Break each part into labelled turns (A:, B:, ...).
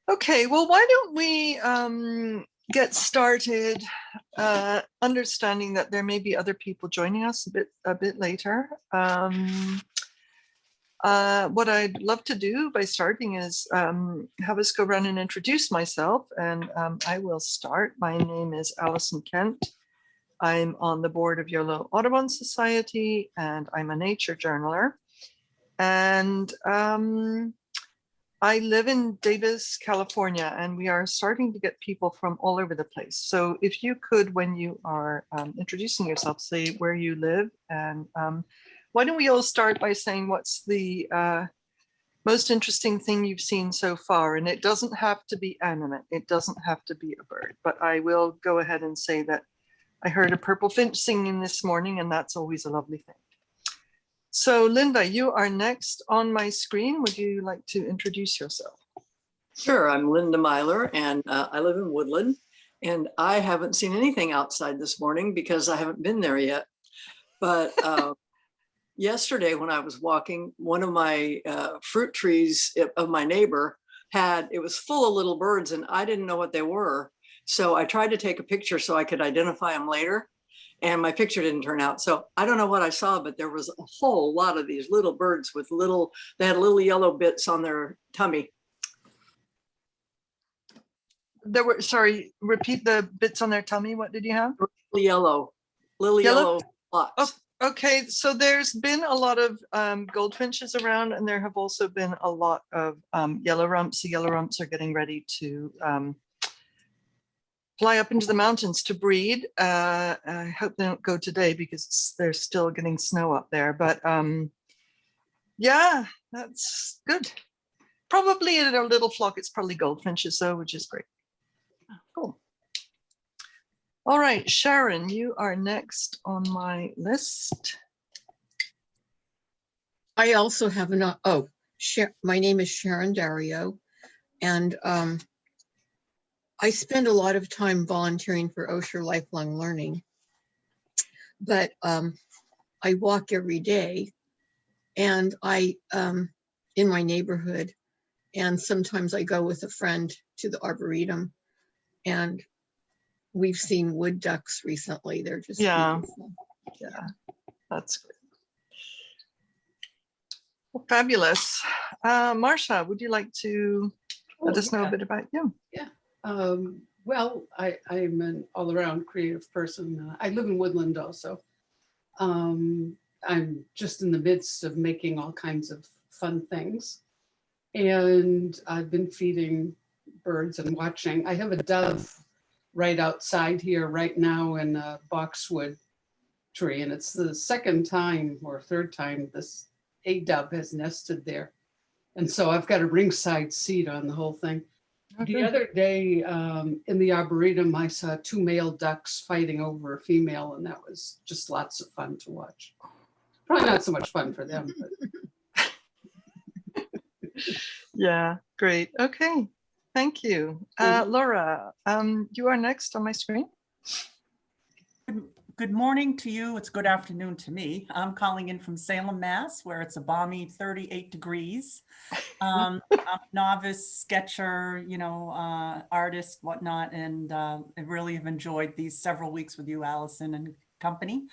A: Okay, well, why don't we get started, understanding that there may be other people joining us a bit later. What I'd love to do by starting is have us go around and introduce myself, and I will start. My name is Alison Kent. I'm on the board of Yolo Audubon Society, and I'm a nature journaler. And I live in Davis, California, and we are starting to get people from all over the place. So if you could, when you are introducing yourself, say where you live, and why don't we all start by saying what's the most interesting thing you've seen so far? And it doesn't have to be animate. It doesn't have to be a bird, but I will go ahead and say that I heard a purple finch singing this morning, and that's always a lovely thing. So Linda, you are next on my screen. Would you like to introduce yourself?
B: Sure, I'm Linda Myler, and I live in Woodland, and I haven't seen anything outside this morning because I haven't been there yet. But yesterday when I was walking, one of my fruit trees of my neighbor it was full of little birds, and I didn't know what they were. So I tried to take a picture so I could identify them later. And my picture didn't turn out. So I don't know what I saw, but there was a whole lot of these little birds with they had little yellow bits on their tummy.
A: There were, sorry, repeat the bits on their tummy. What did you have?
B: Little yellow spots.
A: Oh, okay, so there's been a lot of goldfinches around, and there have also been a lot of yellow rumps. The yellow rumps are getting ready to fly up into the mountains to breed. I hope they don't go today because they're still getting snow up there. But yeah, that's good. Probably in a little flock, it's probably goldfinches though, which is great. Cool. All right, Sharon, you are next on my list.
C: I also have my name is Sharon Dario, and I spend a lot of time volunteering for Osher Lifelong Learning, but I walk every day, and I in my neighborhood, and sometimes I go with a friend to the Arboretum, and we've seen wood ducks recently. They're just beautiful.
A: Yeah, that's great. Well, fabulous. Marcia, would you like to let us know a bit about you?
D: Yeah. Well, I'm an all-around creative person. I live in Woodland also. I'm just in the midst of making all kinds of fun things. And I've been feeding birds and watching. I have a dove right outside here right now in a boxwood tree. And it's the second time or third time a dove has nested there. And so I've got a ringside seat on the whole thing. Okay. The other day in the Arboretum, I saw two male ducks fighting over a female, and that was just lots of fun to watch. Probably not so much fun for them. But.
A: Yeah, great. Okay, thank you. Laura, you are next on my screen.
E: Good morning to you. It's good afternoon to me. I'm calling in from Salem, Mass, where it's a balmy 38 degrees. I'm a novice sketcher, artist, whatnot, and I really have enjoyed these several weeks with you, Alison and company.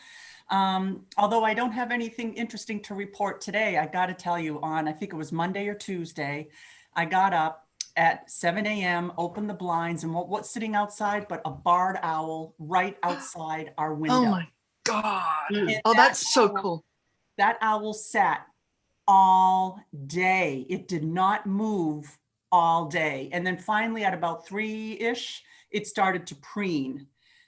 E: Although I don't have anything interesting to report today, I got to tell you, I think it was Monday or Tuesday, I got up at 7 a.m., opened the blinds, and what's sitting outside but a barred owl right outside our window.
A: Oh my God. Oh, that's so cool.
E: That owl sat all day. It did not move all day. And then finally at about 3-ish, it started to preen.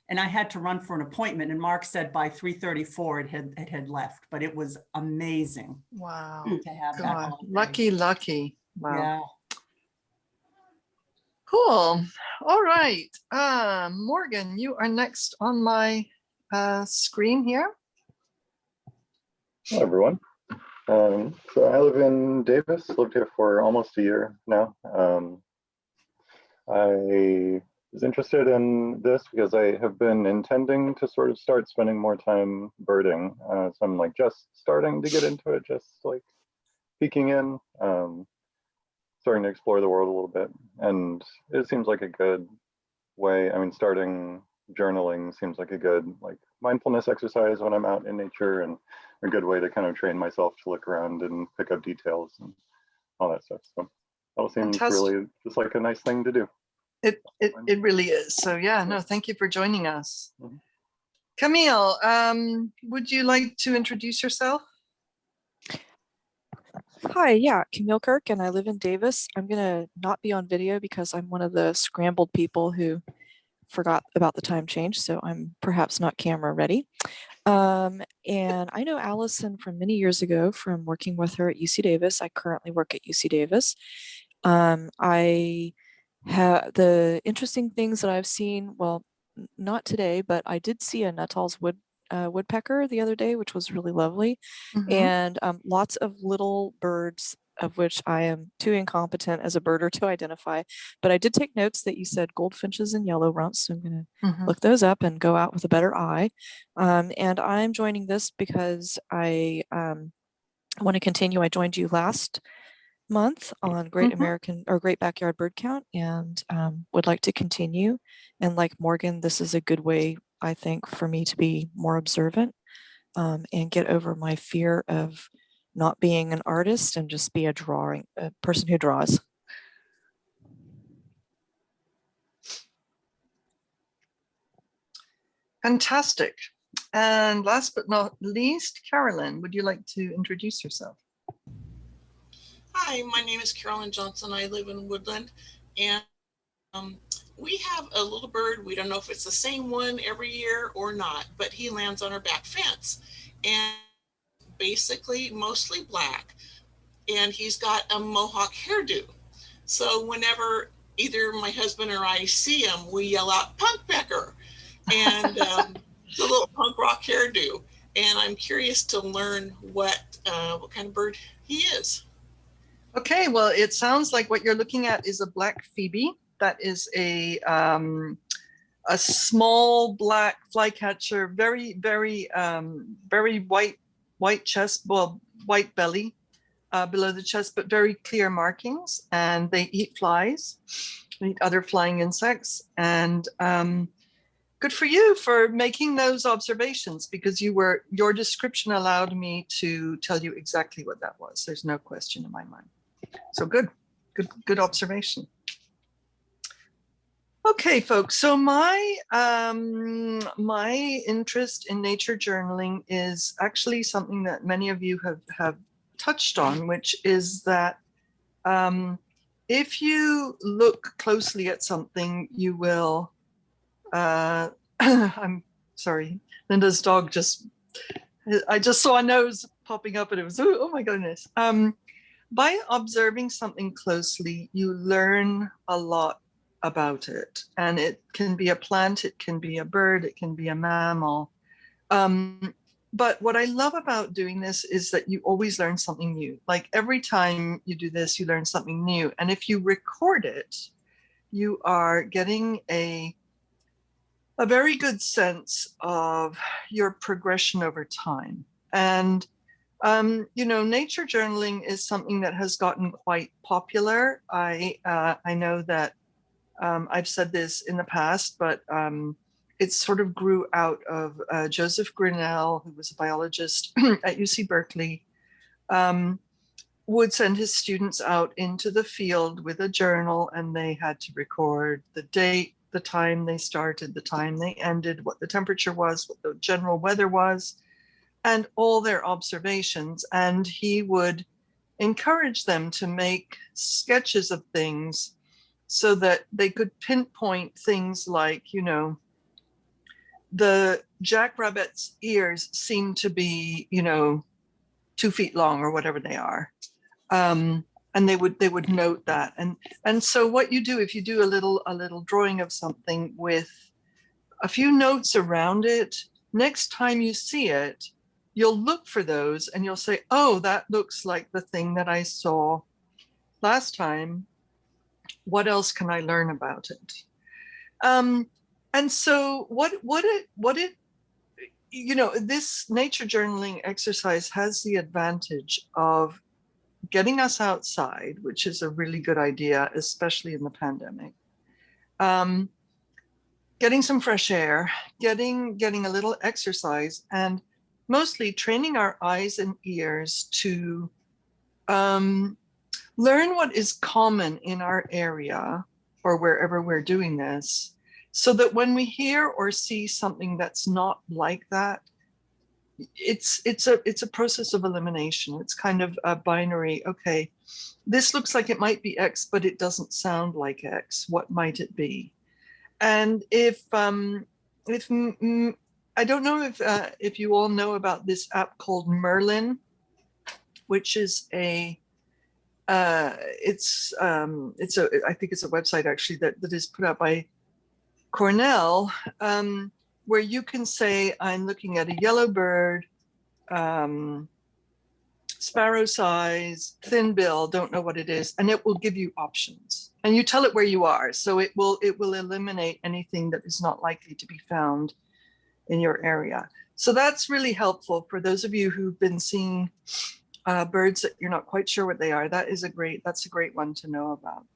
E: And I had to run for an appointment. And Mark said by 3:34 it had left, but it was amazing.
A: Wow.
E: To have that all
A: Lucky.
E: day.
A: Wow.
E: Yeah.
A: Cool. All right. Morgan, you are next on my screen here.
F: Hello, everyone. So I live in Davis, lived here for almost a year now. I was interested in this because I have been intending to sort of start spending more time birding. So I'm like just starting to get into it, just like peeking in. starting to explore the world a little bit, and it seems like a good way. I mean, starting journaling seems like a good like mindfulness exercise when I'm out in nature, and a good way to kind of train myself to look around and pick up details and all that stuff. So it all seems
A: Fantastic.
F: really just like a nice thing to do.
A: It really is. So yeah, no, thank you for joining us.
F: Mhm.
A: Camille, would you like to introduce yourself?
G: Hi, yeah, Camille Kirk, and I live in Davis. I'm gonna not be on video because I'm one of the scrambled people who forgot about the time change, so I'm perhaps not camera ready. And I know Allison from many years ago from working with her at UC Davis. I currently work at UC Davis. I have the interesting things that I've seen, well, not today, but I did see a Nuttall's woodpecker the other day, which was really lovely.
A: Mhm.
G: And lots of little birds, of which I am too incompetent as a birder to identify. But I did take notes that you said goldfinches and yellow rumps, so I'm going to
A: Mhm.
G: look those up and go out with a better eye. And I'm joining this because I want to continue. I joined you last month on Great
A: Mhm.
G: American or Great Backyard Bird Count, and would like to continue. And like Morgan, this is a good way, I think, for me to be more observant and get over my fear of not being an artist and just be a person who draws.
A: Fantastic. And last but not least, Carolyn, would you like to introduce yourself?
H: Hi, my name is Carolyn Johnson. I live in Woodland, and we have a little bird. We don't know if it's the same one every year or not, but he lands on our back fence, and basically mostly black, and he's got a mohawk hairdo. So whenever either my husband or I see him, we yell out "Punkpecker," and the little punk rock hairdo. And I'm curious to learn what kind of bird he is.
A: Okay, well, it sounds like what you're looking at is a black phoebe. That is a small black flycatcher, very white chest, well, white belly below the chest, but very clear markings. And they eat flies, they eat other flying insects. And good for you for making those observations, because your description allowed me to tell you exactly what that was. There's no question in my mind. So good observation. Okay, folks. So my interest in nature journaling is actually something that many of you have touched on, which is that if you look closely at something, you will. I'm sorry, Linda's dog I just saw a nose popping up, and it was oh my goodness. By observing something closely, you learn a lot about it. And it can be a plant, it can be a bird, it can be a mammal. But what I love about doing this is that you always learn something new. Like every time you do this, you learn something new. And if you record it, you are getting a very good sense of your progression over time. And nature journaling is something that has gotten quite popular. I know that I've said this in the past, but it sort of grew out of Joseph Grinnell, who was a biologist at UC Berkeley, would send his students out into the field with a journal, and they had to record the date, the time they started, the time they ended, what the temperature was, what the general weather was, and all their observations. And he would encourage them to make sketches of things so that they could pinpoint things like, the jackrabbit's ears seem to be, 2 feet long or whatever they are. And they would note that. And so what you do, if you do a little drawing of something with a few notes around it, next time you see it, you'll look for those and you'll say, oh, that looks like the thing that I saw last time. What else can I learn about it? And so this nature journaling exercise has the advantage of getting us outside, which is a really good idea, especially in the pandemic. Getting some fresh air, getting a little exercise, and mostly training our eyes and ears to learn what is common in our area or wherever we're doing this, so that when we hear or see something that's not like that, it's a process of elimination. It's kind of a binary. Okay, this looks like it might be X, but it doesn't sound like X. What might it be? And if I don't know if you all know about this app called Merlin, which is I think it's a website actually that is put out by Cornell, where you can say, I'm looking at a yellow bird, sparrow size, thin bill, don't know what it is, and it will give you options. And you tell it where you are, so it will eliminate anything that is not likely to be found in your area. So that's really helpful for those of you who've been seeing birds that you're not quite sure what they are. That's a great one to know about.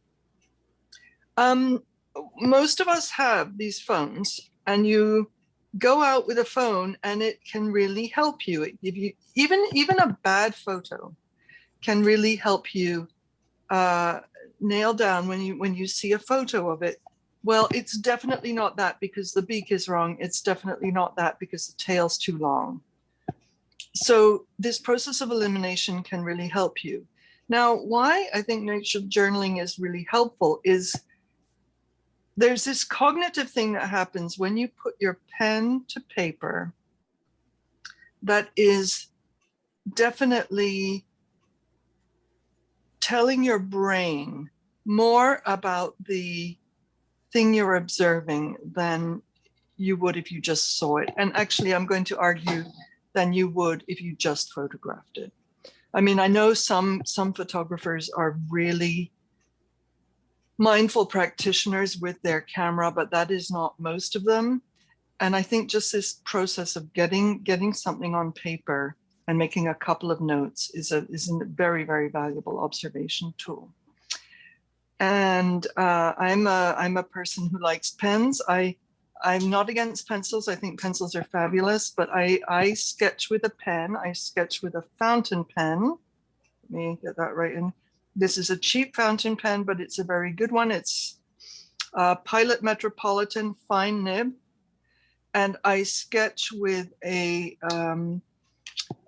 A: Most of us have these phones, and you go out with a phone and it can really help you. It give you even a bad photo can really help you nail down when you see a photo of it. Well, it's definitely not that because the beak is wrong. It's definitely not that because the tail's too long. So this process of elimination can really help you. Now, why I think nature journaling is really helpful is there's this cognitive thing that happens when you put your pen to paper that is definitely telling your brain more about the thing you're observing than you would if you just saw it. And actually, I'm going to argue than you would if you just photographed it. I mean, I know some photographers are really mindful practitioners with their camera, but that is not most of them. And I think just this process of getting something on paper and making a couple of notes is a very, very valuable observation tool. And I'm a person who likes pens. I'm not against pencils. I think pencils are fabulous, but I sketch with a pen. I sketch with a fountain pen. Let me get that right in. This is a cheap fountain pen, but it's a very good one. It's Pilot Metropolitan fine nib. And I sketch with a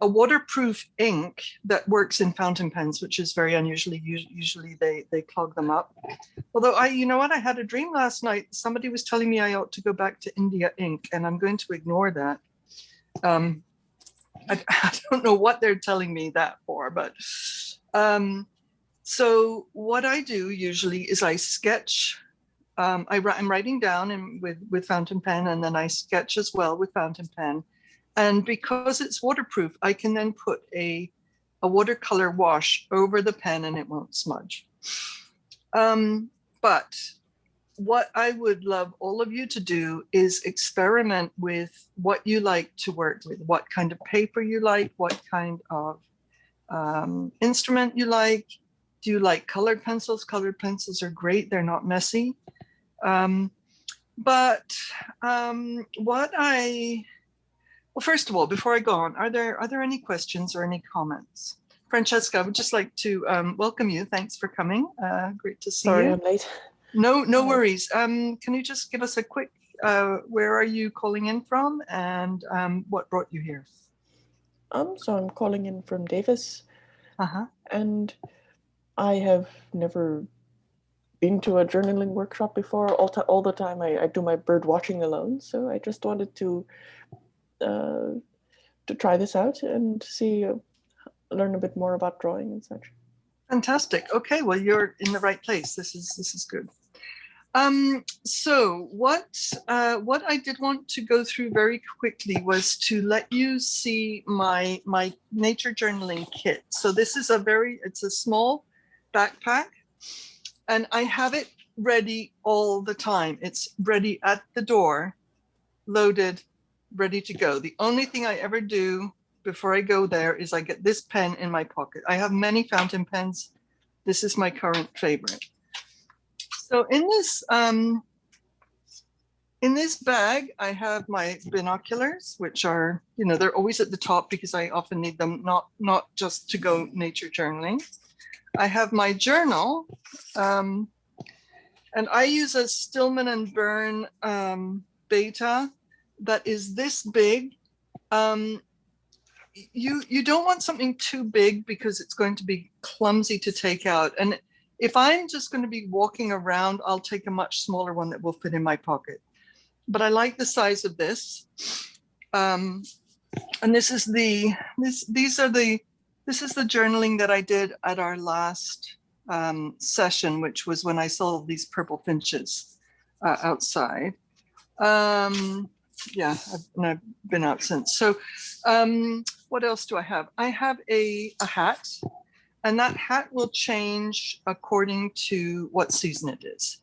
A: waterproof ink that works in fountain pens, which is very unusual. Usually they clog them up. Although you know what? I had a dream last night. Somebody was telling me I ought to go back to India ink, and I'm going to ignore that. I don't know what they're telling me that for, but so what I do usually is I sketch. I'm writing down with fountain pen, and then I sketch as well with fountain pen. And because it's waterproof, I can then put a watercolor wash over the pen and it won't smudge. But what I would love all of you to do is experiment with what you like to work with, what kind of paper you like, what kind of instrument you like. Do you like colored pencils? Colored pencils are great. They're not messy. Well, first of all, before I go on, are there any questions or any comments? Francesca, I would just like to welcome you. Thanks for coming. Great to see
I: Sorry,
A: you.
I: I'm late.
A: No worries. Can you just give us a quick, where are you calling in from and what brought you here?
I: So I'm calling in from Davis.
A: Uh-huh.
I: And I have never been to a journaling workshop before. All the time I do my bird watching alone. So I just wanted to try this out and see, learn a bit more about drawing and such.
A: Fantastic. Okay, well, you're in the right place. This is good. So what I did want to go through very quickly was to let you see my nature journaling kit. So this is it's a small backpack, and I have it ready all the time. It's ready at the door, loaded, ready to go. The only thing I ever do before I go there is I get this pen in my pocket. I have many fountain pens. This is my current favorite. So in this bag, I have my binoculars, which are, you know, they're always at the top because I often need them, not just to go nature journaling. I have my journal, and I use a Stillman and Byrne beta that is this big. You don't want something too big because it's going to be clumsy to take out. And if I'm just going to be walking around, I'll take a much smaller one that will fit in my pocket. But I like the size of this. And this is the journaling that I did at our last session, which was when I saw these purple finches outside. Yeah, I've been out since. So what else do I have? I have a hat, and that hat will change according to what season it is.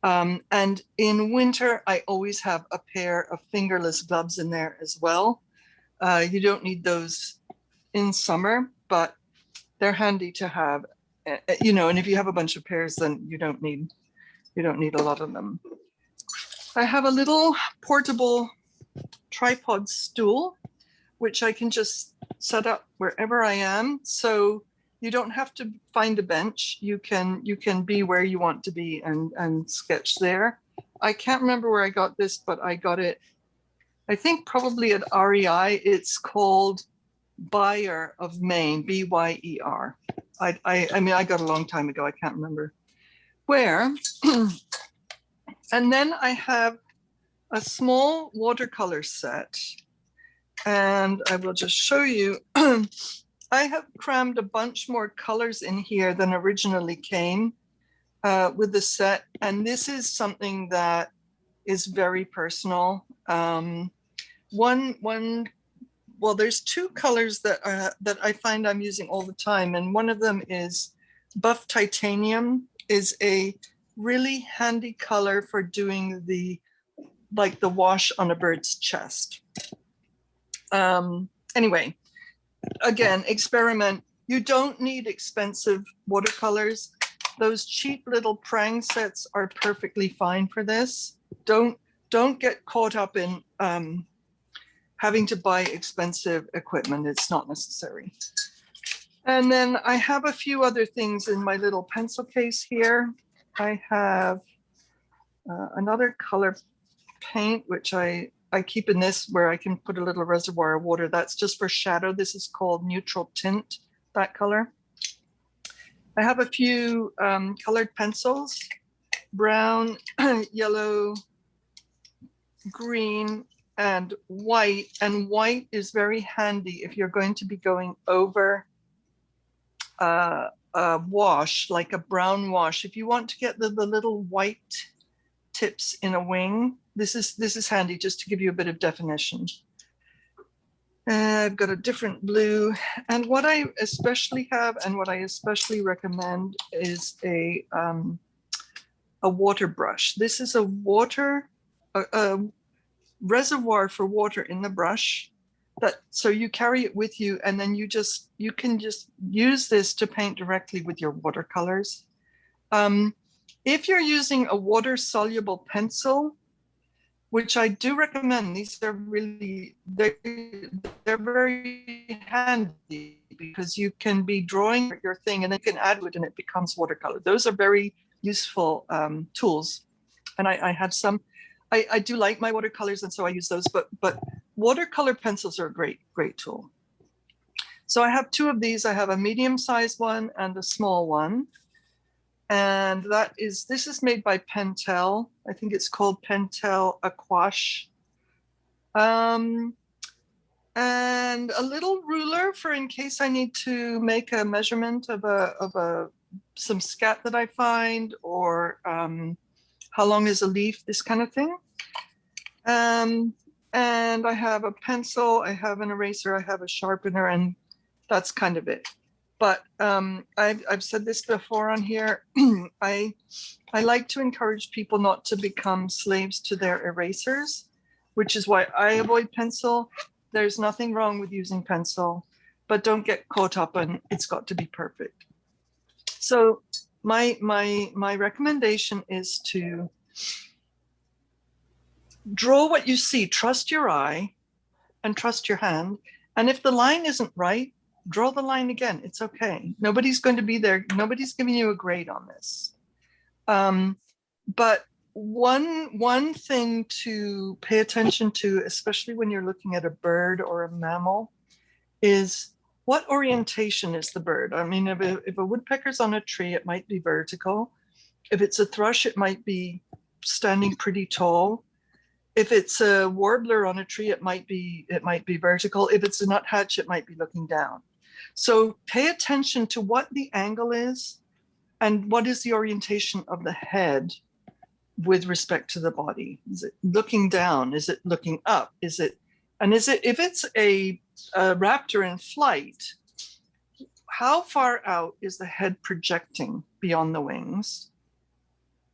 A: And in winter, I always have a pair of fingerless gloves in there as well. You don't need those in summer, but they're handy to have, you know, and if you have a bunch of pairs, then you don't need a lot of them. I have a little portable tripod stool, which I can just set up wherever I am. So you don't have to find a bench. You can be where you want to be and sketch there. I can't remember where I got this, but I got it, I think probably at REI. It's called Buyer of Maine, B-Y-E-R. I mean, I got a long time ago. I can't remember where. And then I have a small watercolor set, and I will just show you. I have crammed a bunch more colors in here than originally came with the set, and this is something that is very personal. Well, there's two colors that I find I'm using all the time, and one of them is buff titanium. Is a really handy color for doing the wash on a bird's chest. Anyway, again, experiment. You don't need expensive watercolors. Those cheap little Prang sets are perfectly fine for this. Don't get caught up in having to buy expensive equipment. It's not necessary. And then I have a few other things in my little pencil case here. I have another color paint, which I keep in this where I can put a little reservoir of water. That's just for shadow. This is called neutral tint, that color. I have a few colored pencils, brown, yellow, green, and white. And white is very handy if you're going to be going over a wash, like a brown wash. If you want to get the little white tips in a wing, this is handy just to give you a bit of definition. I've got a different blue, and what I especially have and what I especially recommend is a water brush. This is a reservoir for water in the brush, so you carry it with you, and then you can just use this to paint directly with your watercolors. If you're using a water soluble pencil, which I do recommend, these are really, they're very handy because you can be drawing your thing and then you can add it and it becomes watercolor. Those are very useful tools. And I had some, I do like my watercolors, and so I use those, but watercolor pencils are a great tool. So I have two of these. I have a medium-sized one and a small one. And this is made by Pentel. I think it's called Pentel Aquash. And a little ruler for in case I need to make a measurement of some scat that I find, or how long is a leaf, this kind of thing. And I have a pencil, I have an eraser, I have a sharpener, and that's kind of it. But I've said this before on here. I like to encourage people not to become slaves to their erasers, which is why I avoid pencil. There's nothing wrong with using pencil, but don't get caught up on it's got to be perfect. So my recommendation is to draw what you see, trust your eye and trust your hand. And if the line isn't right, draw the line again. It's okay. Nobody's going to be there. Nobody's giving you a grade on this. But one thing to pay attention to, especially when you're looking at a bird or a mammal, is what orientation is the bird? I mean, if a woodpecker's on a tree, it might be vertical. If it's a thrush, it might be standing pretty tall. If it's a warbler on a tree, it might be vertical. If it's a nuthatch, it might be looking down. So pay attention to what the angle is and what is the orientation of the head with respect to the body. Is it looking down? Is it looking up? If it's a raptor in flight, how far out is the head projecting beyond the wings?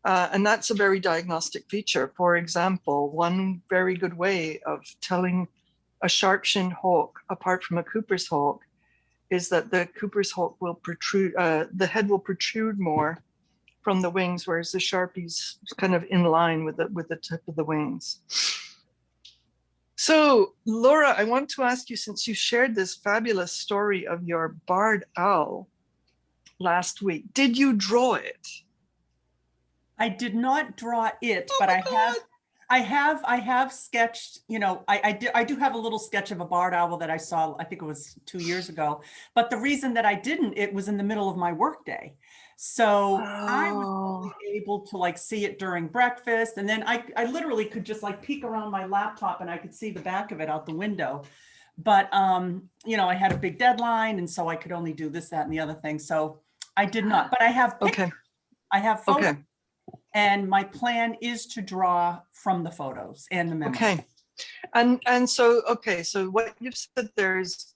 A: And that's a very diagnostic feature. For example, one very good way of telling a sharp-shinned hawk apart from a Cooper's hawk is that the Cooper's hawk will protrude, the head will protrude more from the wings, whereas the Sharpie's kind of in line with the tip of the wings. So, Laura, I want to ask you, since you shared this fabulous story of your barred owl last week, did you draw it?
E: I did not draw it, but I have sketched, you know, I do have a little sketch of a barred owl that I saw, I think it was 2 years ago. But the reason that I didn't, it was in the middle of my workday. So I was only able to like see it during breakfast. And then I literally could just like peek around my laptop and I could see the back of it out the window. But, you know, I had a big deadline. And so I could only do this, that, and the other thing. So I did not, but I have pictures.
A: Okay.
E: I have photos.
A: Okay.
E: And my plan is to draw from the photos and the memo.
A: Okay. And so, okay, so what you've said there is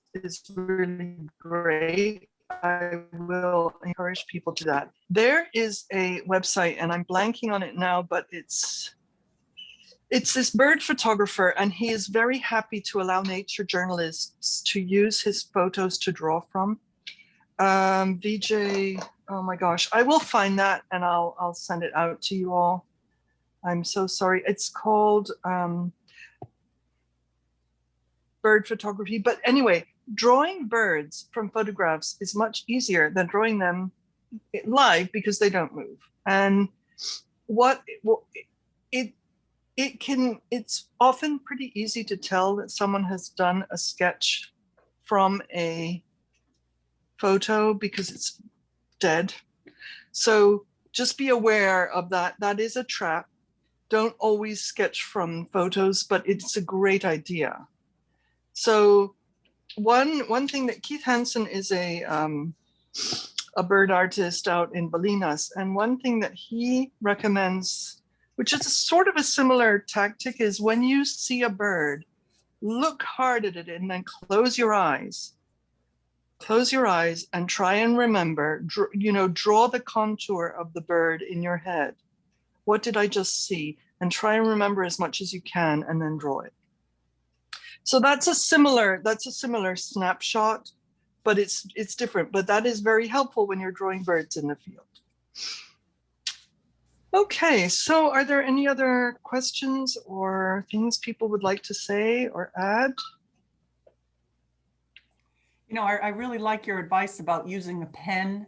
A: really great. I will encourage people to that. There is a website, and I'm blanking on it now, but it's this bird photographer, and he is very happy to allow nature journalists to use his photos to draw from. VJ, oh my gosh, I will find that and I'll send it out to you all. I'm so sorry. It's called bird photography. But anyway, drawing birds from photographs is much easier than drawing them live because they don't move. And it's often pretty easy to tell that someone has done a sketch from a photo because it's dead. So just be aware of that. That is a trap. Don't always sketch from photos, but it's a great idea. So one thing that Keith Hansen is a bird artist out in Bolinas, and one thing that he recommends, which is a sort of a similar tactic, is when you see a bird, look hard at it and then close your eyes. Close your eyes and try and remember, draw the contour of the bird in your head. What did I just see? And try and remember as much as you can and then draw it. So that's a similar snapshot, but it's different. But that is very helpful when you're drawing birds in the field. Okay, so are there any other questions or things people would like to say or add?
E: You know, I really like your advice about using a pen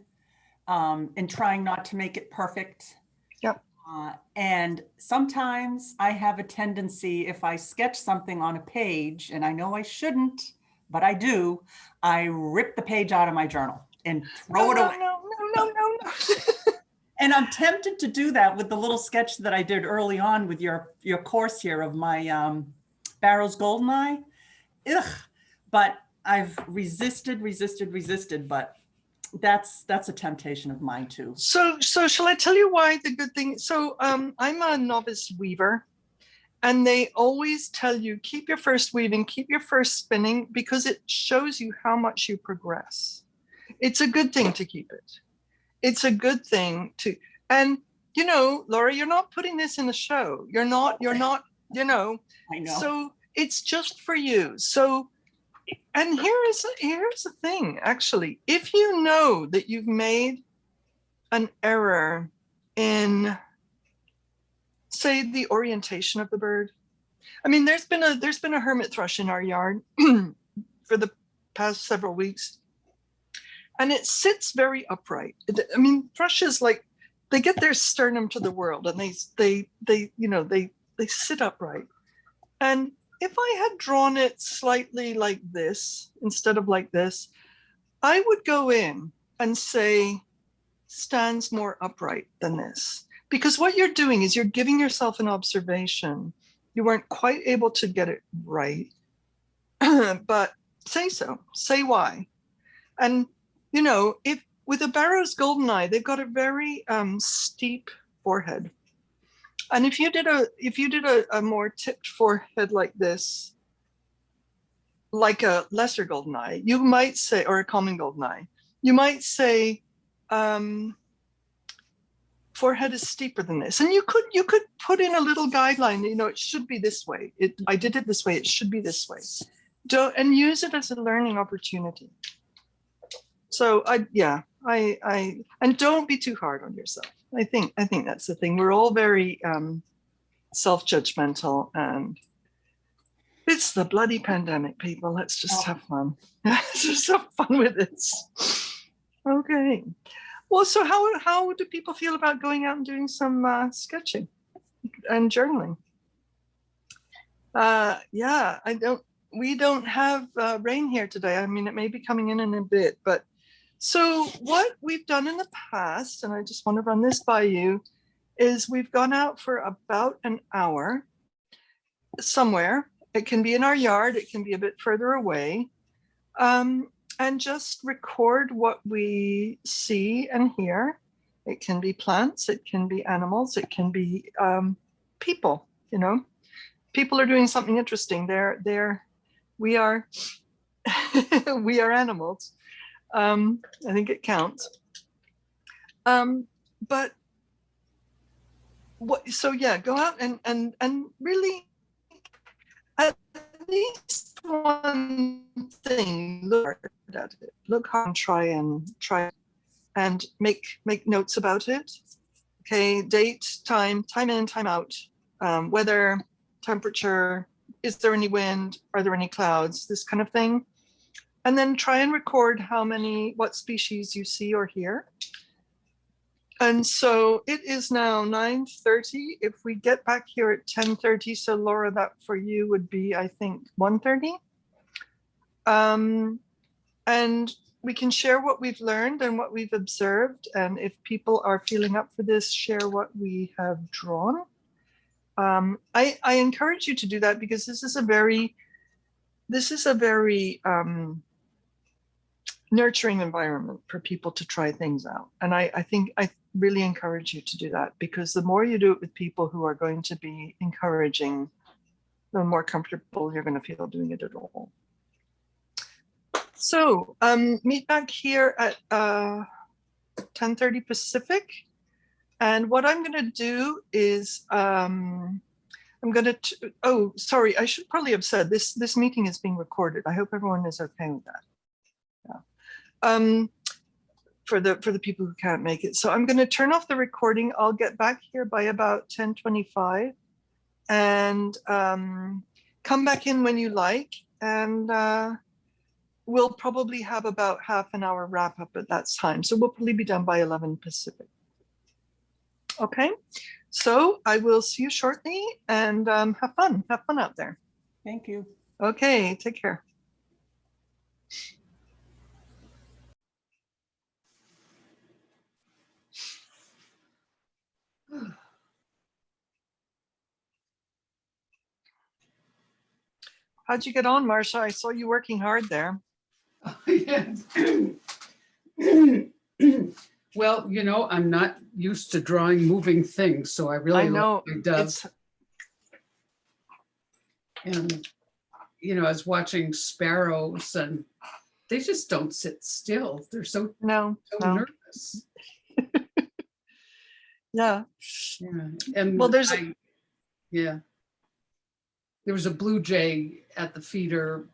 E: and trying not to make it perfect.
A: Yep.
E: And sometimes I have a tendency, if I sketch something on a page, and I know I shouldn't, but I do, I rip the page out of my journal and throw it away.
A: No.
E: And I'm tempted to do that with the little sketch that I did early on with your course here of my Barrow's Goldeneye. Ugh. But I've resisted, but that's a temptation of mine too.
A: So shall I tell you why the good thing? So I'm a novice weaver, and they always tell you, keep your first weaving, keep your first spinning, because it shows you how much you progress. It's a good thing to keep it. It's a good thing to, and Laura, you're not putting this in the show. You're not,
E: I know.
A: So it's just for you. So, and here's the thing, actually, if you know that you've made an error in, say, the orientation of the bird. I mean, there's been a hermit thrush in our yard for the past several weeks, and it sits very upright. I mean, thrushes, like, they get their sternum to the world, and they sit upright. And if I had drawn it slightly like this instead of like this, I would go in and say, stands more upright than this. Because what you're doing is you're giving yourself an observation. You weren't quite able to get it right, but say so, say why. And, you know, if with a Barrow's goldeneye, they've got a very steep forehead. And if you did a more tipped forehead like this, like a lesser goldeneye, you might say, or a common goldeneye, you might say, forehead is steeper than this. And you could put in a little guideline, you know, it should be this way. I did it this way, it should be this way. And use it as a learning opportunity. So and don't be too hard on yourself. I think that's the thing. We're all very self-judgmental, and it's the bloody pandemic, people. Let's just have fun. Let's just have fun with this. Okay. Well, so how do people feel about going out and doing some sketching and journaling? Yeah, we don't have rain here today. I mean, it may be coming in a bit, but so what we've done in the past, and I just want to run this by you, is we've gone out for about an hour somewhere. It can be in our yard, it can be a bit further away, and just record what we see and hear. It can be plants, it can be animals, it can be people, you know. People are doing something interesting. We are we are animals. I think it counts. But so yeah, go out and really at least one thing, look at it, look hard, and try and make notes about it. Okay, date, time in, time out, weather, temperature, is there any wind, are there any clouds, this kind of thing. And then try and record what species you see or hear. And so it is now 9:30. If we get back here at 10:30, so Laura, that for you would be, I think, 1:30. And we can share what we've learned and what we've observed. And if people are feeling up for this, share what we have drawn. I encourage you to do that, because this is a very nurturing environment for people to try things out. And I think I really encourage you to do that, because the more you do it with people who are going to be encouraging, the more comfortable you're going to feel doing it at all. So meet back here at 10:30 Pacific. And what I'm going to do is I'm going to, oh, sorry, I should probably have said this meeting is being recorded. I hope everyone is okay with that. For the people who can't make it. So I'm going to turn off the recording. I'll get back here by about 10:25 and come back in when you like. And we'll probably have about half an hour wrap up at that time. So we'll probably be done by 11 Pacific. Okay, so I will see you shortly, and have fun out there.
E: Thank you.
A: Okay, take care. How'd you get on, Marcia? I saw you working hard there.
D: Well, you know, I'm not used to drawing moving things, so I really
A: know
D: like my dove. And, you know, I was watching sparrows, and they just don't sit still. They're so nervous.
A: Yeah.
D: And
A: well, there's
D: yeah. there was a blue jay at the feeder,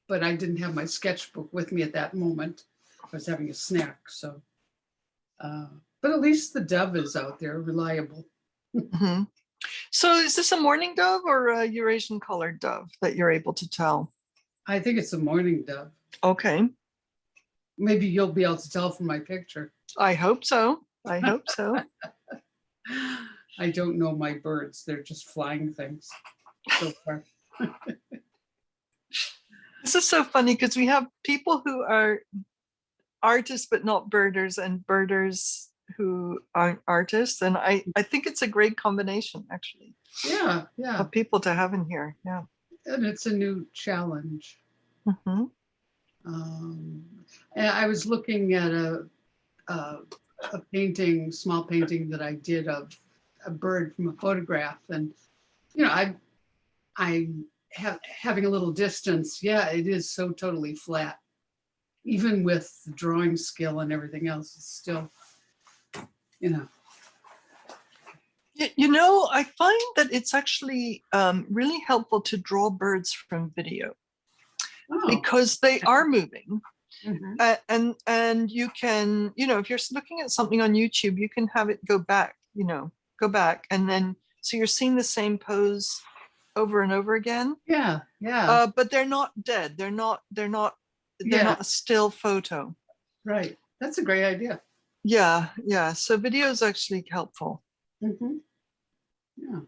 D: but I didn't have my sketchbook with me at that moment. I was having a snack, so. But at least the dove is out there, reliable.
A: Mhm. So is this a mourning dove or a Eurasian colored dove that you're able to tell?
D: I think it's a mourning dove.
A: Okay,
D: Maybe you'll be able to tell from my picture.
A: I hope so. I hope so.
D: I don't know my birds. They're just flying things so far.
A: This is so funny because we have people who are artists but not birders, and birders who aren't artists. And I think it's a great combination, actually,
D: Yeah, yeah.
A: of people to have in here. Yeah.
D: And it's a new challenge.
A: Hmm.
D: And I was looking at a painting, small painting that I did of a bird from a photograph, and you know, I having a little distance. Yeah, it is so totally flat, even with the drawing skill and everything else. It's still, you know.
A: You know, I find that it's actually really helpful to draw birds from video
D: Oh,
A: because they are moving.
D: mhm.
A: And you can, you know, if you're looking at something on YouTube, you can have it go back, you know, go back, and then so you're seeing the same pose over and over again.
D: Yeah, yeah,
A: But they're not dead. They're not
D: yeah.
A: a still photo.
D: Right. That's a great idea.
A: Yeah, yeah. So video is actually helpful.
D: Mhm. Yeah.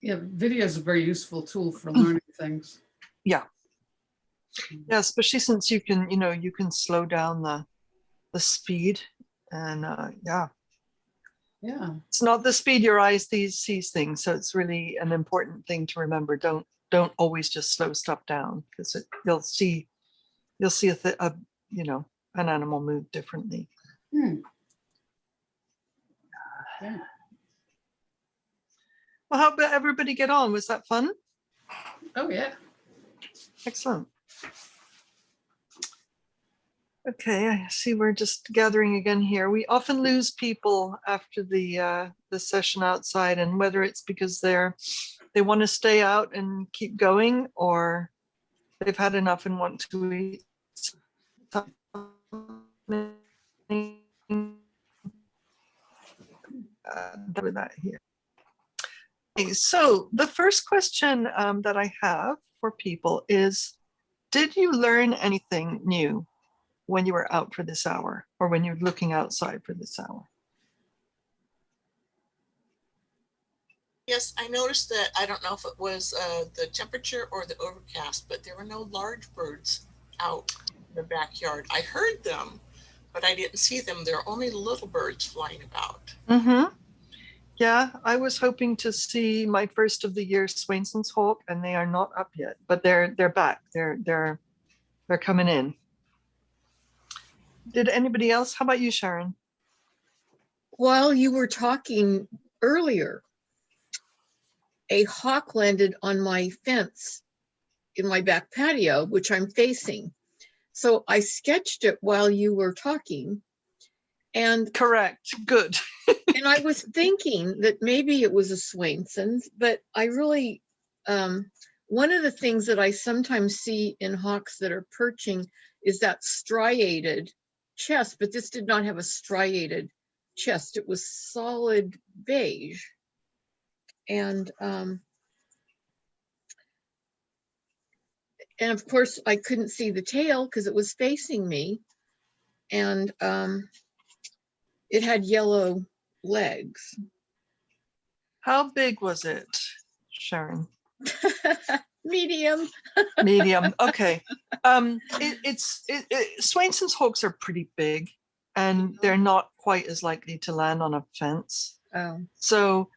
D: Yeah, video is a very useful tool for learning things.
A: Yeah. Yeah, especially since you can, you know, you can slow down the speed, and yeah,
D: Yeah.
A: it's not the speed your eyes sees things. So it's really an important thing to remember. Don't always just slow stuff down, because you'll see a you know, an animal move differently.
D: Hmm. Yeah.
A: Well, how about everybody get on? Was that fun?
D: Oh, yeah.
A: Excellent. Okay, I see we're just gathering again here. We often lose people after the session outside, and whether it's because they want to stay out and keep going, or they've had enough and want to eat something. With that here. Okay, so the first question that I have for people is, did you learn anything new when you were out for this hour, or when you're looking outside for this hour?
H: Yes, I noticed that. I don't know if it was the temperature or the overcast, but there were no large birds out in the backyard. I heard them, but I didn't see them. There are only little birds flying about.
A: Mm-hmm. Yeah, I was hoping to see my first of the year Swainson's hawk, and they are not up yet, but they're back. They're coming in. Did anybody else? How about you, Sharon?
C: While you were talking earlier, a hawk landed on my fence in my back patio, which I'm facing. So I sketched it while you were talking. And
A: Correct. Good.
C: and I was thinking that maybe it was a Swainson's, but I really, one of the things that I sometimes see in hawks that are perching is that striated chest, but this did not have a striated chest. It was solid beige. And of course I couldn't see the tail because it was facing me. And it had yellow legs.
A: How big was it, Sharon?
C: Medium.
A: Medium. Okay. Swainson's hawks are pretty big, and they're not quite as likely to land on a fence.
C: Oh.
A: So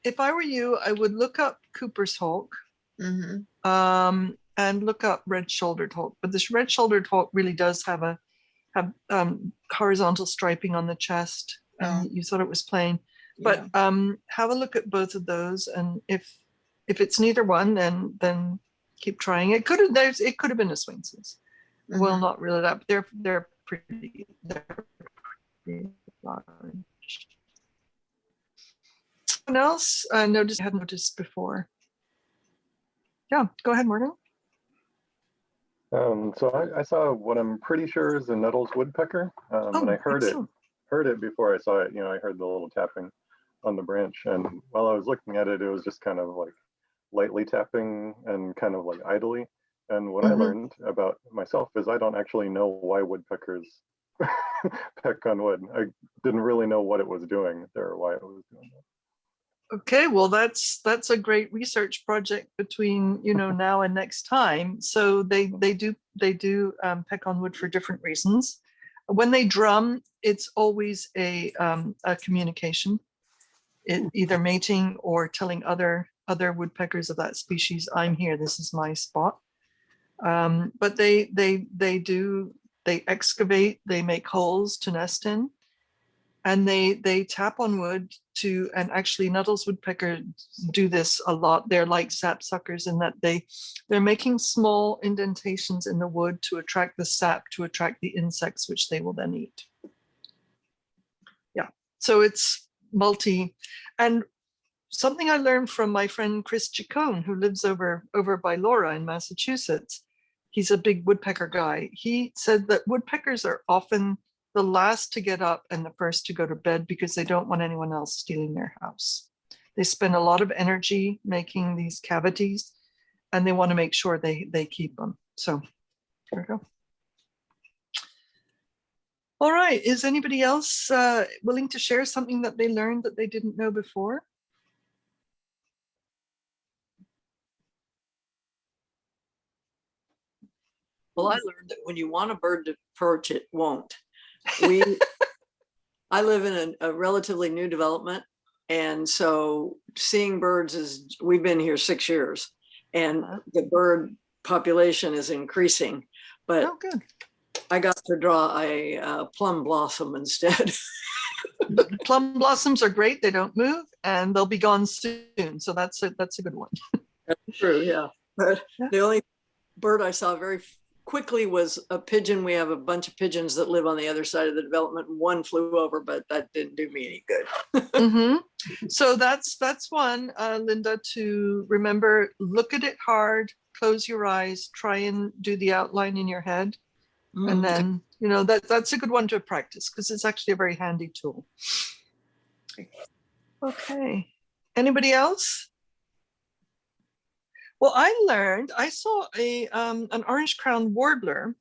A: if I were you, I would look up Cooper's hawk, and look up red-shouldered hawk. But this red-shouldered hawk really does have horizontal striping on the chest, and you thought it was plain. But have a look at both of those, and if it's neither one, then keep trying. It could have been a Swainson's. We'll not rule it out. They're pretty large. else noticed, hadn't noticed before? Yeah, go ahead, Morgan.
F: So I saw what I'm pretty sure is a Nettles woodpecker, and I heard
A: excellent.
F: it before I saw it. You know, I heard the little tapping on the branch, and while I was looking at it, it was just kind of like lightly tapping and kind of like idly. And what I learned about myself is I don't actually know why woodpeckers peck on wood. I didn't really know what it was doing or why it was doing that.
A: Okay, well, that's a great research project between now and next time. So they do peck on wood for different reasons. When they drum, it's always a communication, either mating or telling other woodpeckers of that species, I'm here, this is my spot. But they excavate, they make holes to nest in, and they tap on wood to, and actually Nettles woodpeckers do this a lot. They're like sapsuckers in that they're making small indentations in the wood to attract the sap, to attract the insects, which they will then eat. Yeah, so it's multi. And something I learned from my friend Chris Chacon, who lives over by Laura in Massachusetts. He's a big woodpecker guy. He said that woodpeckers are often the last to get up and the first to go to bed because they don't want anyone else stealing their house. They spend a lot of energy making these cavities, and they want to make sure they keep them. So there we go. All right, is anybody else willing to share something that they learned that they didn't know before?
B: Well, I learned that when you want a bird to perch, it won't. I live in a relatively new development, and so seeing birds is, we've been here 6 years, and the bird population is increasing. But
A: oh, good.
B: I got to draw a plum blossom instead.
A: But plum blossoms are great. They don't move, and they'll be gone soon. So that's a good one.
B: That's true, yeah. But the only bird I saw very quickly was a pigeon. We have a bunch of pigeons that live on the other side of the development. One flew over, but that didn't do me any good.
A: So that's one, Linda, to remember. Look at it hard, close your eyes, try and do the outline in your head. And then, that's a good one to practice because it's actually a very handy tool. Okay. Anybody else? Well, I saw an orange-crowned warbler,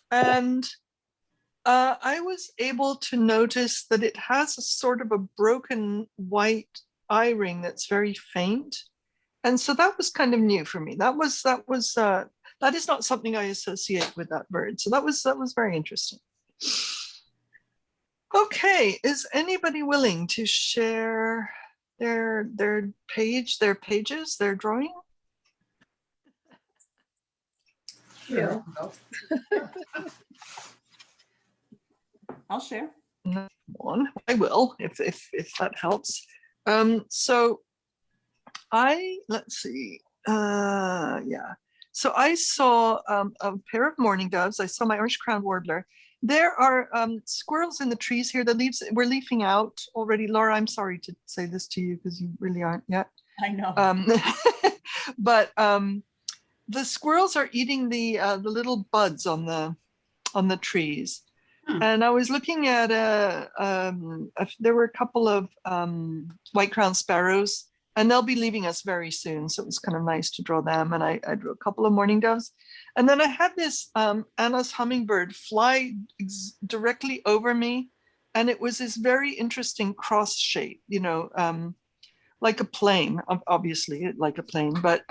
A: and I was able to notice that it has a sort of a broken white eye ring that's very faint. And so that was kind of new for me. That is not something I associate with that bird. So that was very interesting. Okay, is anybody willing to share their pages, their drawing?
D: Yeah.
E: I'll share.
A: One, I will, if that helps. So let's see. Yeah. So I saw a pair of mourning doves. I saw my orange-crowned warbler. There are squirrels in the trees here. The leaves were leafing out already. Laura, I'm sorry to say this to you because you really aren't yet.
E: I know.
A: But the squirrels are eating the little buds on the trees. And I was looking at there were a couple of white-crowned sparrows, and they'll be leaving us very soon. So it was kind of nice to draw them. And I drew a couple of mourning doves. And then I had this Anna's hummingbird fly directly over me. And it was this very interesting cross shape, like a plane, obviously like a plane, but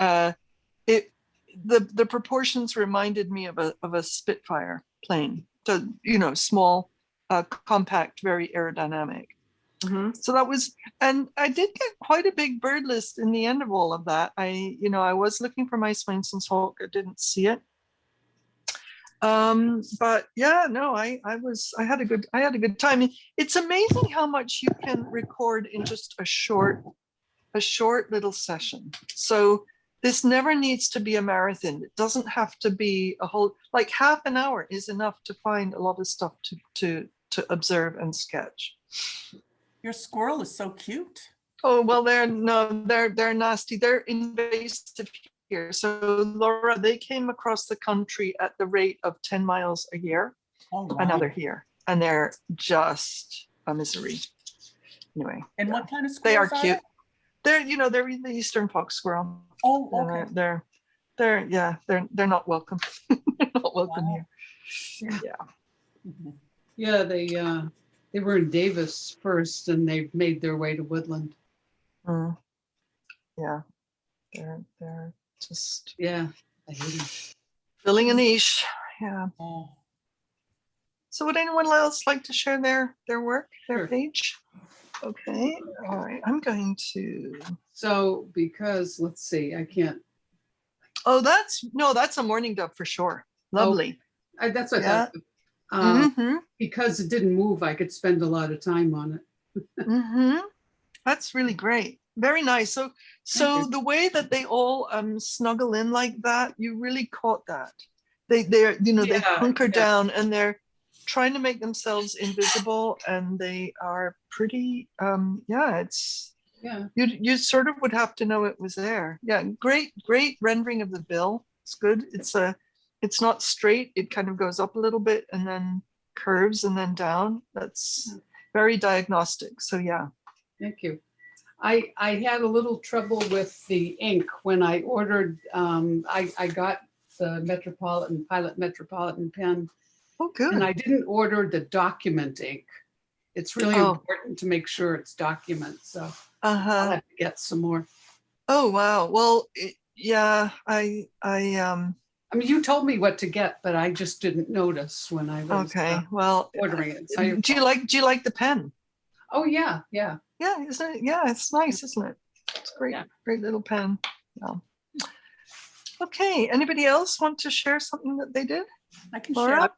A: the proportions reminded me of a Spitfire plane. So, small, compact, very aerodynamic. So that was, and I did get quite a big bird list in the end of all of that. I was looking for my Swainson's hawk. I didn't see it. But yeah, no, I had a good time. It's amazing how much you can record in just a short little session. So this never needs to be a marathon. It doesn't have to be a whole, like half an hour is enough to find a lot of stuff to observe and sketch.
E: Your squirrel is so cute.
A: Oh, well, they're nasty. They're invasive here. So Laura, they came across the country at the rate of 10 miles a year.
E: Oh,
A: And now
E: wow.
A: they're here and they're just a misery. Anyway,
E: And
A: yeah.
E: what kind of
A: They are
E: squirrels
A: cute. They're the eastern fox squirrel.
E: Oh, okay.
A: They're not welcome. They're not welcome
E: Wow.
A: here. Yeah.
E: Mhm.
D: Yeah, they were in Davis first and they've made their way to Woodland.
A: Mm. Yeah. They're just
D: Yeah, I hate them.
A: filling a niche. Yeah.
E: Oh.
A: So would anyone else like to share their work, their
D: Sure.
A: page? Okay. All right. I'm going to.
D: So because let's see, I can't.
A: Oh, that's a mourning dove for sure. Lovely.
D: That's what
A: Yeah.
D: I thought.
A: Mm-hmm.
D: Because it didn't move, I could spend a lot of time on it.
A: Mm-hmm. That's really great. Very nice. So the way that they all snuggle in like that, you really caught that. They
D: Yeah,
A: hunker
D: yeah.
A: down and they're trying to make themselves invisible, and they are pretty. It's
D: Yeah.
A: you sort of would have to know it was there. Yeah, great rendering of the bill. It's good. It's not straight. It kind of goes up a little bit and then curves and then down. That's very diagnostic. So yeah.
D: Thank you. I had a little trouble with the ink when I ordered. I got the Pilot Metropolitan pen,
A: Oh, good.
D: and I didn't order the document ink. It's really important to make sure it's document. So I'll have to get some more.
A: Oh wow. Well,
D: I mean, you told me what to get, but I just didn't notice when I was ordering it. So
A: do you like the pen?
D: Oh yeah.
A: Yeah, isn't it? Yeah, it's nice, isn't it? It's great, great little pen. Yeah. Okay, anybody else want to share something that they did?
E: I can
A: Laura?
E: share.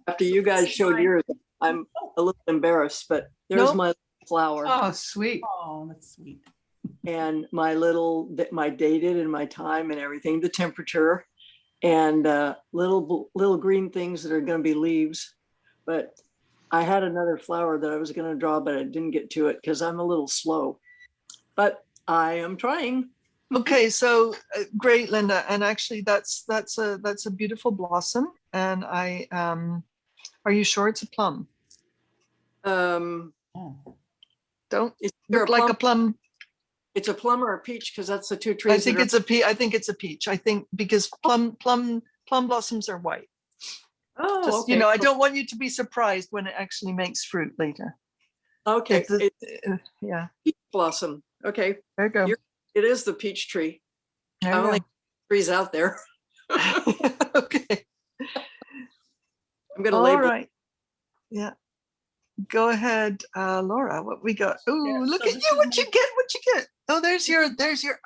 B: After you guys showed yours, I'm a little embarrassed, but there's my flower.
D: Oh, sweet.
E: Oh, that's sweet.
B: And my dated and my time and everything, the temperature, and little green things that are going to be leaves. But I had another flower that I was going to draw, but I didn't get to it because I'm a little slow. But I am trying.
A: Okay, so great, Linda. And actually, that's a beautiful blossom. And are you sure it's a plum?
E: Oh.
A: Don't
B: Is
A: look like a plum.
B: It's a plum or a peach because that's the two trees.
A: I think it's a peach. I think it's a peach. I think because plum blossoms are white.
B: Oh,
A: Just,
B: okay.
A: I don't want you to be surprised when it actually makes fruit later.
B: Okay.
A: Yeah.
B: Peach blossom. Okay.
A: There you go.
B: It is the peach tree.
A: There
B: I
A: you
B: only
A: go.
B: trees out there.
A: Okay.
B: I'm going to
A: All
B: label.
A: right. Yeah. Go ahead, Laura. What we got? Oh, look
E: so
A: at you! What you get? Oh, there's your.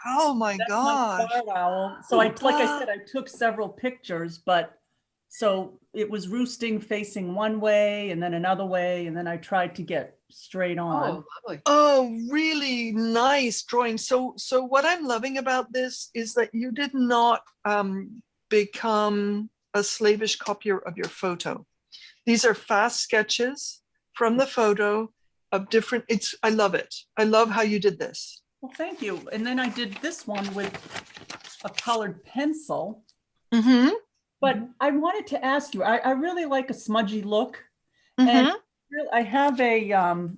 A: Oh my
E: That's
A: gosh!
E: my barred owl. So like I said, I took several pictures, but so it was roosting facing one way and then another way, and then I tried to get straight on.
D: Oh, lovely.
A: Oh, really nice drawing. So what I'm loving about this is that you did not become a slavish copier of your photo. These are fast sketches from the photo of different. I love it. I love how you did this.
E: Well, thank you. And then I did this one with a colored pencil.
A: Mm-hmm.
E: But I wanted to ask you, I really like a smudgy look.
A: Mm-hmm.
E: And I have a,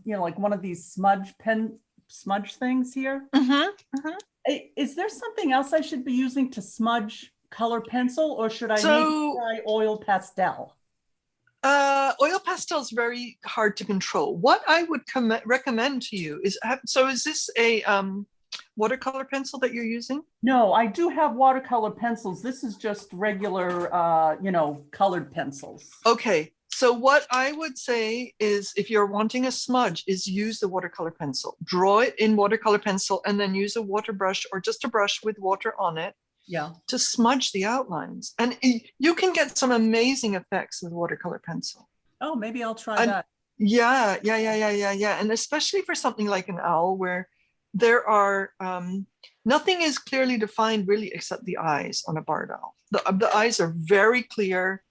E: like one of these smudge things here.
A: Mm-hmm. Mm-hmm.
E: Is there something else I should be using to smudge color pencil, or should I maybe try oil pastel?
A: Oil pastel is very hard to control. What I would recommend to you is, is this a watercolor pencil that you're using?
E: No, I do have watercolor pencils. This is just regular, colored pencils.
A: Okay. So what I would say is, if you're wanting a smudge, is use the watercolor pencil. Draw it in watercolor pencil and then use a water brush or just a brush with water on it.
E: Yeah.
A: To smudge the outlines. And you can get some amazing effects with watercolor pencil.
E: Oh, maybe I'll try that.
A: Yeah. And especially for something like an owl where there are, nothing is clearly defined really except the eyes on a barred owl. The eyes are very clear,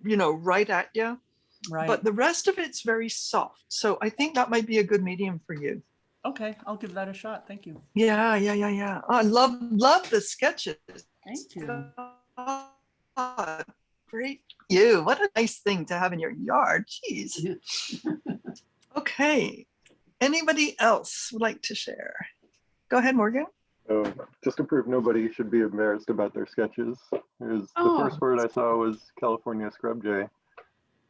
A: right at you.
E: Right.
A: But the rest of it's very soft. So I think that might be a good medium for you.
E: Okay, I'll give that a shot. Thank you.
A: Yeah. Oh, I love the sketches.
E: Thank you.
A: God, great. You, what a nice thing to have in your yard. Jeez.
D: Yeah.
A: Okay. Anybody else would like to share? Go ahead, Morgan.
F: So just to prove nobody should be embarrassed about their sketches, the first bird I saw was California scrub jay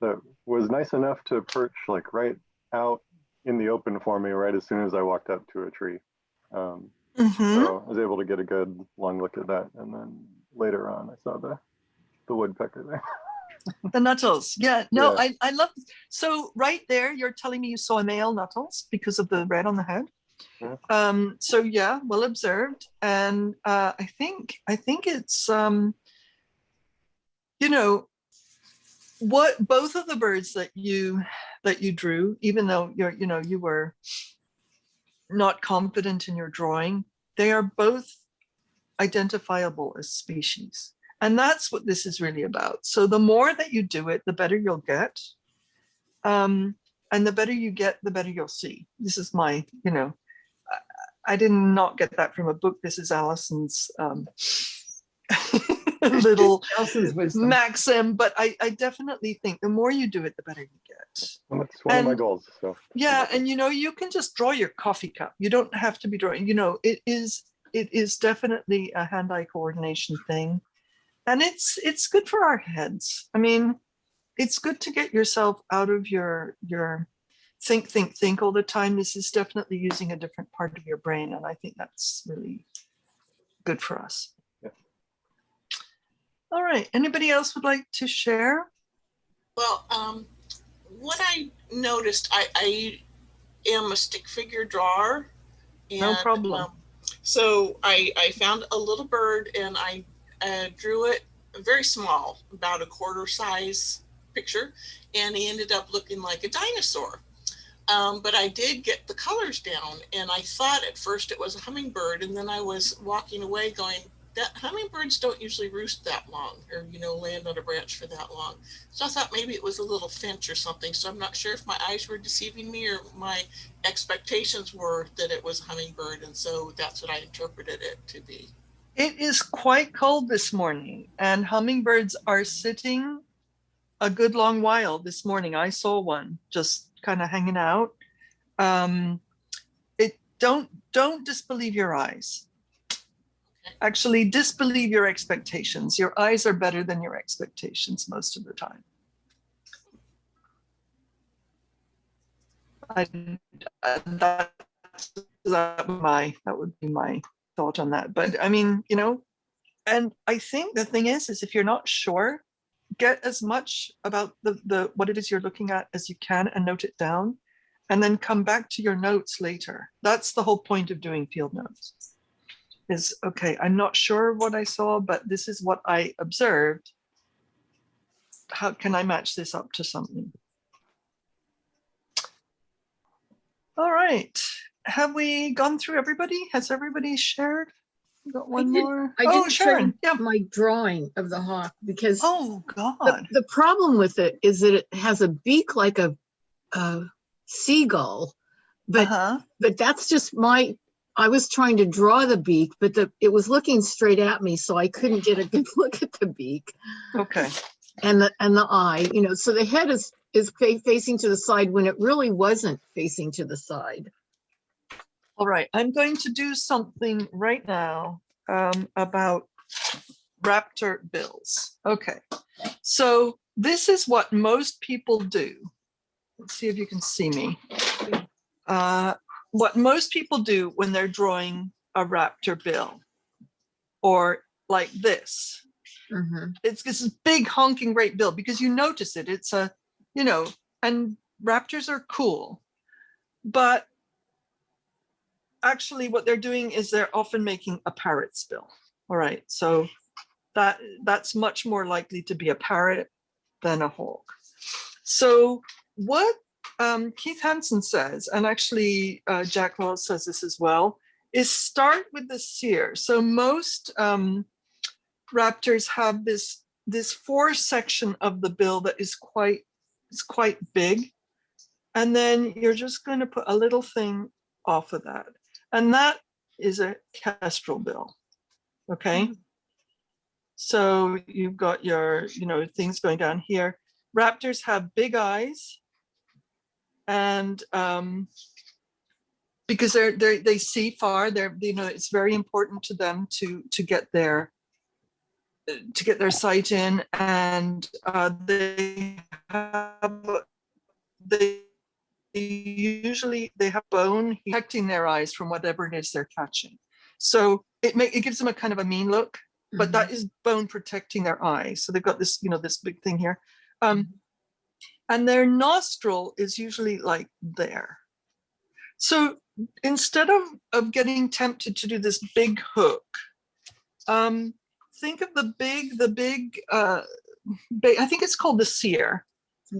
F: that was nice enough to perch like right out in the open for me right as soon as I walked up to a tree. So I was able to get a good long look at that. And then later on, I saw the woodpecker there.
A: The nuttals. Yeah, no,
F: Yeah.
A: I love. So right there, you're telling me you saw a male nuttals because of the red on the head.
F: Yeah.
A: So yeah, well observed. And I think it's you know, what both of the birds that you drew, even though you were not confident in your drawing, they are both identifiable as species. And that's what this is really about. So the more that you do it, the better you'll get. And the better you get, the better you'll see. This is my, I did not get that from a book. This is Alison's little
D: Allison's wisdom.
A: maxim, but I definitely think the more you do it, the better you get.
F: Well, that's one of my goals. So
A: Yeah, and you can just draw your coffee cup. You don't have to be drawing. It is definitely a hand-eye coordination thing, and it's good for our heads. I mean, it's good to get yourself out of your think all the time. This is definitely using a different part of your brain, and I think that's really good for us.
F: Yeah.
A: All right. Anybody else would like to share?
H: Well, what I noticed, I am a stick figure drawer. And,
A: No problem.
H: So I found a little bird and I drew it very small, about a quarter size picture, and he ended up looking like a dinosaur. But I did get the colors down, and I thought at first it was a hummingbird, and then I was walking away going, that hummingbirds don't usually roost that long or, land on a branch for that long. So I thought maybe it was a little finch or something. So I'm not sure if my eyes were deceiving me or my expectations were that it was a hummingbird. And so that's what I interpreted it to be.
A: It is quite cold this morning, and hummingbirds are sitting a good long while this morning. I saw one just kind of hanging out. Don't disbelieve your eyes. Actually, disbelieve your expectations. Your eyes are better than your expectations most of the time. That would be my thought on that. But I mean, and I think the thing is if you're not sure, get as much about the what it is you're looking at as you can and note it down, and then come back to your notes later. That's the whole point of doing field notes. Is okay, I'm not sure what I saw, but this is what I observed. How can I match this up to something? All right. Have we gone through everybody? Has everybody shared? We got one more.
C: I didn't show
A: Sharon.
C: you
A: Yeah.
C: my drawing of the hawk because
A: Oh God.
C: the problem with it is that it has a beak like a seagull, but that's just I was trying to draw the beak, but it was looking straight at me, so I couldn't get a good look at the beak.
A: Okay.
C: And the eye, so the head is facing to the side when it really wasn't facing to the side.
A: All right. I'm going to do something right now about raptor bills. Okay. So this is what most people do. Let's see if you can see me. What most people do when they're drawing a raptor bill, or like this. It's this big honking great bill because you notice it. It's and raptors are cool, but actually what they're doing is they're often making a parrot's bill. All right, so that's much more likely to be a parrot than a hawk. So what Keith Hansen says, and actually Jack Wells says this as well, is start with the sear. So most raptors have this fore section of the bill that is quite big, and then you're just going to put a little thing off of that. And that is a kestrel bill. Okay. So you've got your, things going down here. Raptors have big eyes, and because they see far, it's very important to them to get their sight in, and they usually have bone protecting their eyes from whatever it is they're catching. So it gives them a kind of a mean look, but that is bone protecting their eyes. So they've got this, this big thing here. And their nostril is usually like there. So instead of getting tempted to do this big hook, think of the big, I think it's called the sear.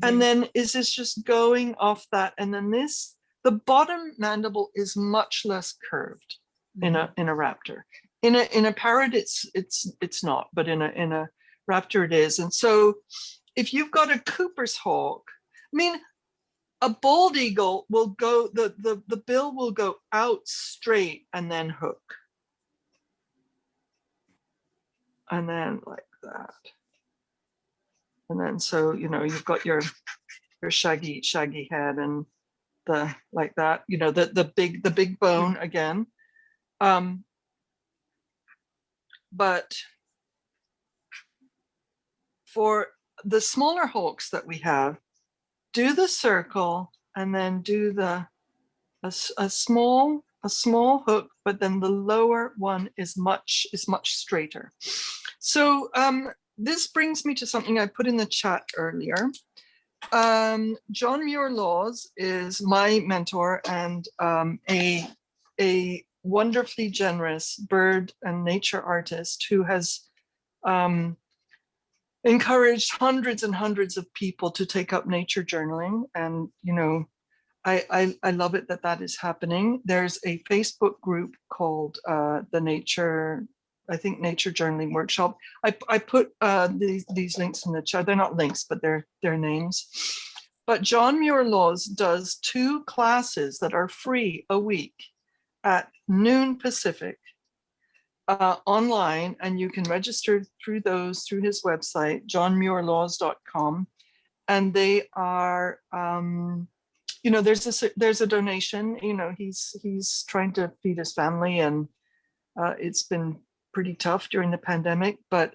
A: And then is this just going off that? And then the bottom mandible is much less curved in a raptor. In a parrot, it's not, but in a raptor it is. And so if you've got a Cooper's hawk, I mean, a bald eagle will go, the bill will go out straight and then hook. And then like that. And then so, you've got your shaggy head and like that, the big bone again. But for the smaller hawks that we have, do the circle and then do a small hook, but then the lower one is much straighter. So this brings me to something I put in the chat earlier. John Muir-Laws is my mentor and a wonderfully generous bird and nature artist who has encouraged hundreds and hundreds of people to take up nature journaling. And, I love it that is happening. There's a Facebook group called the Nature Journaling Workshop. I put these links in the chat. They're not links, but they're names. But John Muir-Laws does 2 classes that are free a week at noon Pacific online, and you can register through his website, johnmuirlaws.com. And they are, there's a donation. He's trying to feed his family, and it's been pretty tough during the pandemic, but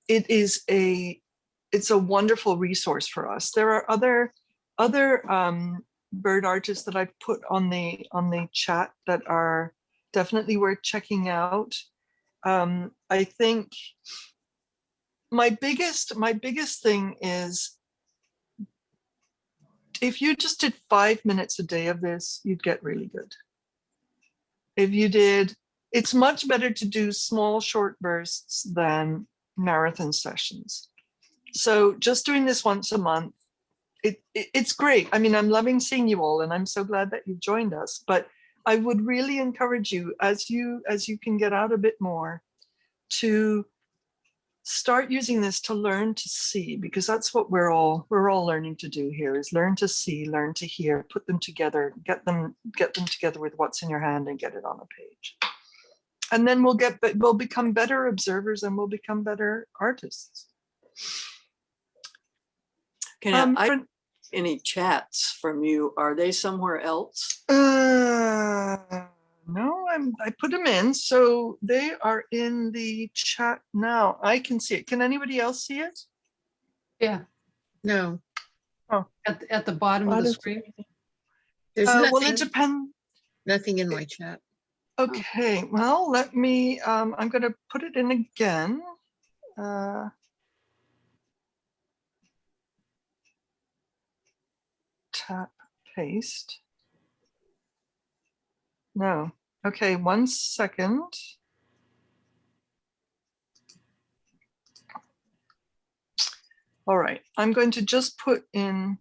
A: it's a wonderful resource for us. There are other bird artists that I've put on the chat that are definitely worth checking out. I think my biggest thing is, if you just did 5 minutes a day of this, you'd get really good. If you did, it's much better to do small, short bursts than marathon sessions. So just doing this once a month, it's great. I mean, I'm loving seeing you all, and I'm so glad that you've joined us. But I would really encourage you, as you can get out a bit more, to start using this to learn to see, because that's what we're all learning to do here, is learn to see, learn to hear, put them together, get them together with what's in your hand and get it on a page. And then we'll become better observers, and we'll become better artists.
B: Can I any chats from you? Are they somewhere else?
A: No, I put them in, so they are in the chat now. I can see it. Can anybody else see it?
D: Yeah.
C: No.
A: Oh,
D: at the bottom of the screen.
C: There's
A: well, it depends.
C: nothing in my chat.
A: Okay, well, let me. I'm going to put it in again. Tap, paste. No. Okay, 1 second. All right, I'm going to just put in.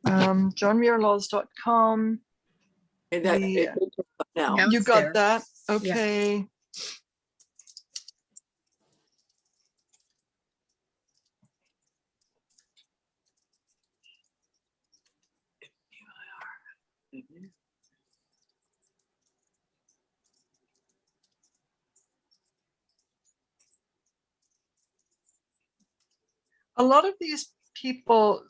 A: johnmuirlaws.com.
B: Now
A: You got that? Okay. A lot of these people,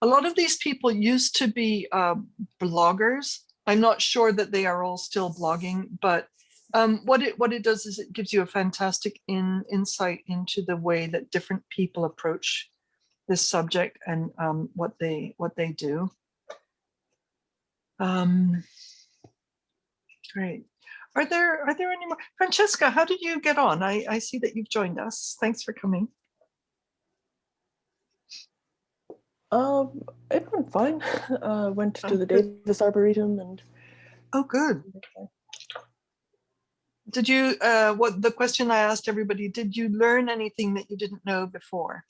A: a lot of these people used to be bloggers. I'm not sure that they are all still blogging, but what it does is it gives you a fantastic insight into the way that different people approach this subject and what they do. Great. Are there any more? Francesca, how did you get on? I see that you've joined us. Thanks for coming.
I: It went fine. Went to the Davis Arboretum and.
A: Oh, good. Did you, what the question I asked everybody, did you learn anything that you didn't know before?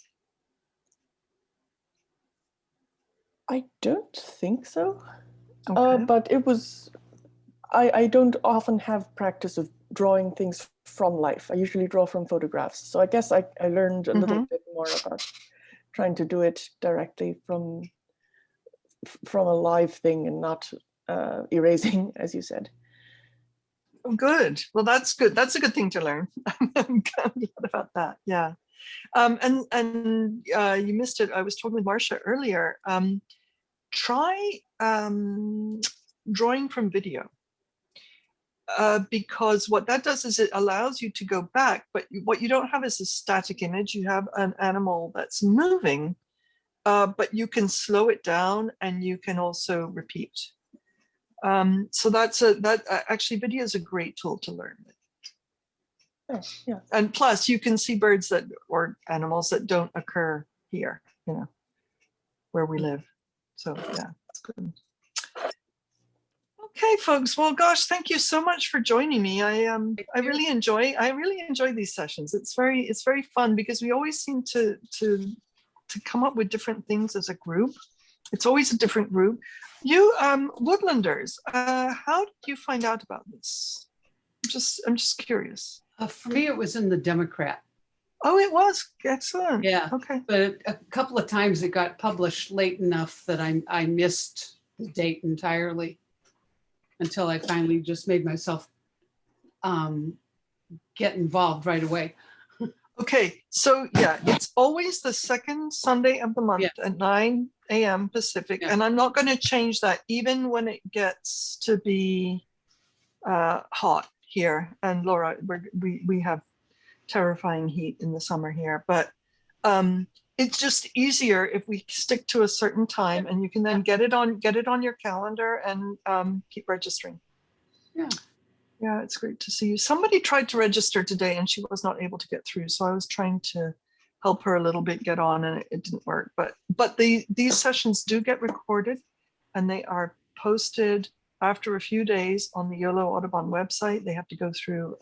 I: I don't think so.
A: Okay.
I: But it was, I don't often have practice of drawing things from life. I usually draw from photographs. So I guess I learned a little bit more about trying to do it directly from a live thing and not erasing, as you said.
A: Oh, good. Well, that's good. That's a good thing to learn. I'm glad about that. Yeah. And you missed it. I was talking with Marcia earlier. Try drawing from video. Because what that does is it allows you to go back, but what you don't have is a static image. You have an animal that's moving, but you can slow it down and you can also repeat. So actually video is a great tool to learn with.
I: Oh, yeah.
A: And plus you can see birds or animals that don't occur here, where we live. So yeah, it's good. Okay, folks. Well, gosh, thank you so much for joining me. I really enjoy these sessions. It's very fun because we always seem to come up with different things as a group. It's always a different group. You Woodlanders, how did you find out about this? I'm just curious.
D: For me, it was in the Democrat.
A: Oh, it was excellent.
D: Yeah.
A: Okay.
D: But a couple of times it got published late enough that I missed the date entirely until I finally just made myself get involved right away.
A: Okay, so yeah, it's always the second Sunday of the month at 9 a.m. Pacific, and I'm not going to change that even when it gets to be hot here. And Laura, we have terrifying heat in the summer here, but it's just easier if we stick to a certain time, and you can then get it on your calendar and keep registering.
D: Yeah.
A: Yeah, it's great to see you. Somebody tried to register today and she was not able to get through. So I was trying to help her a little bit get on and it didn't work. But these sessions do get recorded and they are posted after a few days on the Yolo Audubon website. They have to go through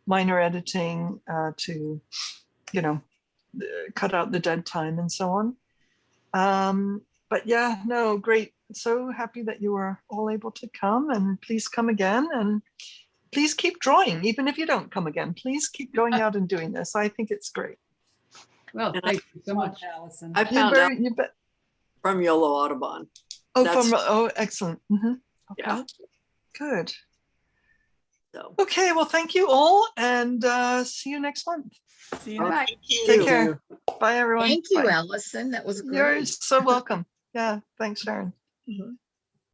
A: minor editing to, cut out the dead time and so on. But yeah, no, great. So happy that you were all able to come, and please come again, and please keep drawing. Even if you don't come again, please keep going out and doing this. I think it's great.
D: Well, thank you so much,
E: Alison.
B: I found out from Yolo Audubon.
A: Excellent. Mm-hmm. Okay.
B: Yeah.
A: Good.
B: So.
A: Okay, well, thank you all, and see you next month.
E: See you
D: All
E: next
D: right.
H: Thank you.
A: Take care. Bye, everyone.
C: Thank you,
A: Bye.
C: Alison. That was great.
A: You're so welcome. Yeah, thanks, Sharon.
C: Mhm.